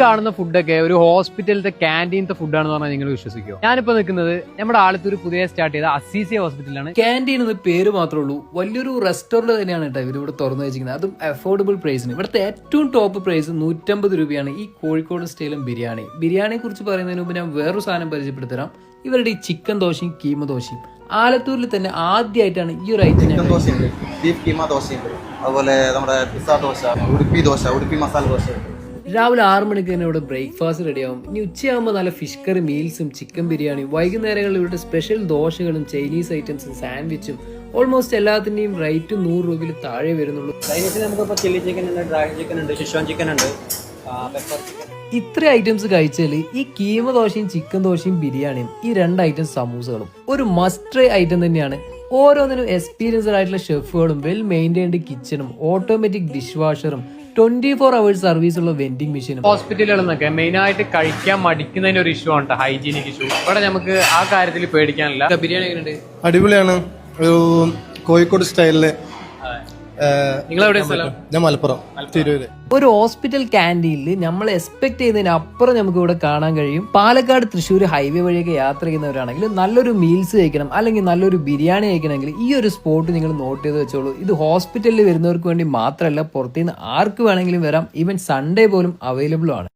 കാണുന്ന ഫുഡൊക്കെ ഒരു ഹോസ്പിറ്റലിന്റെ ക്യാൻറ്റീനത്തെ ഫുഡാണെന്ന് പറഞ്ഞാൽ നിങ്ങൾ വിശ്വസിക്കുമോ? ഞാനിപ്പോ നിൽക്കുന്നത് നമ്മുടെ ആലത്തൂർ പുതിയ സ്റ്റാർട്ട് ചെയ്ത അസീസിയ ഹോസ്പിറ്റലാണ്. ക്യാൻറ്റീൻ എന്ന പേര് മാത്രമേ ഉള്ളൂ, വലിയൊരു റെസ്റ്റോറന്റ് തന്നെയാണ് കേട്ടോ ഇവരിവിടെ തുറന്നു വെച്ചിരിക്കുന്നത്. അതും അഫോർഡബിൾ പ്രൈസിന്. ഇവിടുത്തെ ഏറ്റവും ടോപ്പ് പ്രൈസ് 150 രൂപയാണ് ഈ കോഴിക്കോട് സ്റ്റൈലും ബിരിയാണിയെ കുറിച്ച് പറയുന്നതിന് മുമ്പ് ഞാൻ വേറൊരു സാധനം പരിചയപ്പെടുത്തരാം. ഇവരുടെ ഈ ചിക്കൻ ദോശയും കീമ ദോശയും ആലത്തൂരിൽ തന്നെ ആദ്യമായിട്ടാണ് ഈ ഒരു ഐറ്റം. ബീഫ് കീമ ദോശയുണ്ട്, അതുപോലെ നമ്മുടെ പിസ്സ ദോശ, ഉടുപ്പി മസാല ദോശ. രാവിലെ 6 മണിക്ക് തന്നെ ഇവിടെ ബ്രേക്ക്ഫാസ്റ്റ് റെഡിയാവും. ഇനി ഉച്ചയാകുമ്പോൾ നല്ല ഫിഷ് കറി മീൽസും ചിക്കൻ ബിരിയാണിയും, വൈകുന്നേരങ്ങളിൽ ഇവിടെ സ്പെഷ്യൽ ദോശകളും ചൈനീസ് ഐറ്റംസും സാൻഡ്വിച്ചും, ഓൾമോസ്റ്റ് എല്ലാത്തിൻ്റെയും റേറ്റ് 100 രൂപയിൽ താഴെ വരുന്നുള്ളൂ. ചൈനീസിൽ നമുക്കിപ്പോൾ ചില്ലി ചിക്കൻ ഉണ്ട്, ഡ്രാഗൺ ചിക്കൻ ഉണ്ട്, ഷിഷ്വാൻ ചിക്കൻ ഉണ്ട്, പെപ്പർ ചിക്കൻ. ഇത്ര ഐറ്റംസ് കഴിച്ചാൽ ഈ കീമ ദോശയും ചിക്കൻ ദോശയും ബിരിയാണിയും ഈ 2 ഐറ്റം സമൂസകളും ഒരു മസ്റ്റ് ട്രൈ ഐറ്റം തന്നെയാണ്. ഓരോന്നിനും എക്സ്പീരിയൻസ്ഡ് ആയിട്ടുള്ള ഷെഫുകളും വെൽ മെയിൻറ്റൈൻഡ് കിച്ചണും ഓട്ടോമാറ്റിക് ഡിഷ് വാഷറും 24 hours സർവീസ് ഉള്ള വെൻഡിങ് മെഷീനും. ഹോസ്പിറ്റലുകളിൽ നിന്നൊക്കെ മെയിൻ ആയിട്ട് കഴിക്കാൻ മടിക്കുന്നതിന് ഒരു ഇഷ്യൂ ആണ്, ഹൈജീനിക് ഇഷ്യൂ. ഇവിടെ നമുക്ക് ആ കാര്യത്തിൽ പേടിക്കാനില്ല. ബിരിയാണി എങ്ങനെയുണ്ട്? അടിപൊളിയാണ്. ഒരു കോഴിക്കോട് സ്റ്റൈലില്. നിങ്ങളെവിടെ സ്ഥലം? ഞാൻ മലപ്പുറം തിരൂര്. ഒരു ഹോസ്പിറ്റൽ ക്യാൻറ്റീനിൽ നമ്മൾ എക്സ്പെക്ട് ചെയ്യുന്നതിനപ്പുറം നമുക്ക് ഇവിടെ കാണാൻ കഴിയും. പാലക്കാട് തൃശ്ശൂർ ഹൈവേ വഴിയൊക്കെ യാത്ര ചെയ്യുന്നവരാണെങ്കിൽ നല്ലൊരു മീൽസ് കഴിക്കണം അല്ലെങ്കിൽ നല്ലൊരു ബിരിയാണി കഴിക്കണമെങ്കിൽ ഈ ഒരു സ്പോട്ട് നിങ്ങൾ നോട്ട് ചെയ്ത് വെച്ചോളൂ. ഇത് ഹോസ്പിറ്റലിൽ വരുന്നവർക്ക് വേണ്ടി മാത്രമല്ല, പുറത്തുനിന്ന് ആർക്ക് വേണമെങ്കിലും വരാം. ഈവൻ സൺഡേ പോലും അവൈലബിൾ ആണ്.